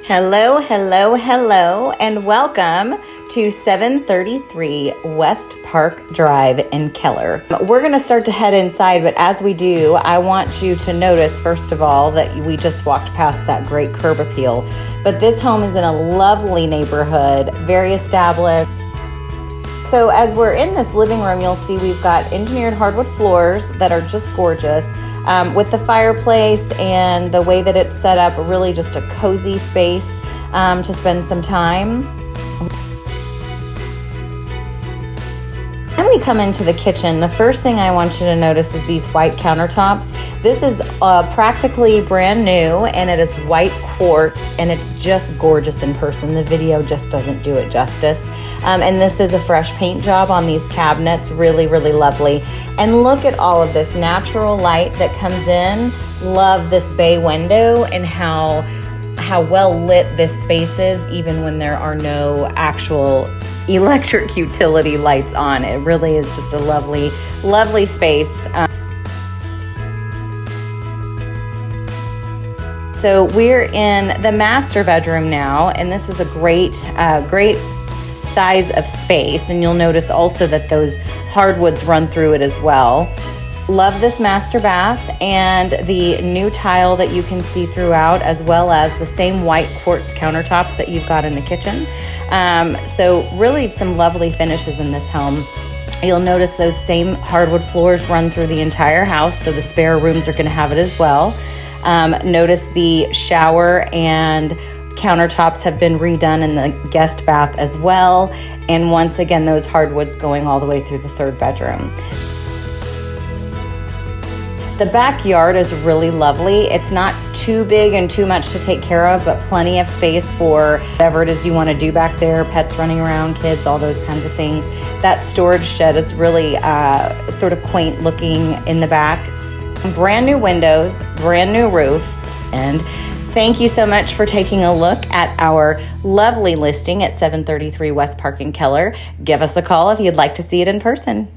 Hello, hello, hello, and welcome to 733 West Park Drive in Keller. We're going to start to head inside, but as we do, I want you to notice, first of all, that we just walked past that great curb appeal. But this home is in a lovely neighborhood, very established. So as we're in this living room, you'll see we've got engineered hardwood floors that are just gorgeous. With the fireplace and the way that it's set up, really just a cozy space to spend some time. When we come into the kitchen, the first thing I want you to notice is these white countertops. This is practically brand new, and it is white quartz, and it's just gorgeous in person. The video just doesn't do it justice. And this is a fresh paint job on these cabinets. Really, really lovely. And look at all of this natural light that comes in. Love this bay window and how well lit this space is, even when there are no actual electric utility lights on. It really is just a lovely, lovely space. So we're in the master bedroom now, and this is a great size of space. And you'll notice also that those hardwoods run through it as well. Love this master bath and the new tile that you can see throughout, as well as the same white quartz countertops that you've got in the kitchen. So really some lovely finishes in this home. You'll notice those same hardwood floors run through the entire house, so the spare rooms are going to have it as well. Notice the shower and countertops have been redone in the guest bath as well. And once again, those hardwoods going all the way through the third bedroom. The backyard is really lovely. It's not too big and too much to take care of, but plenty of space for whatever it is you want to do back there, pets running around, kids, all those kinds of things. That storage shed is really sort of quaint looking in the back. Brand new windows, brand new roofs, and thank you so much for taking a look at our lovely listing at 733 West Park in Keller. Give us a call if you'd like to see it in person.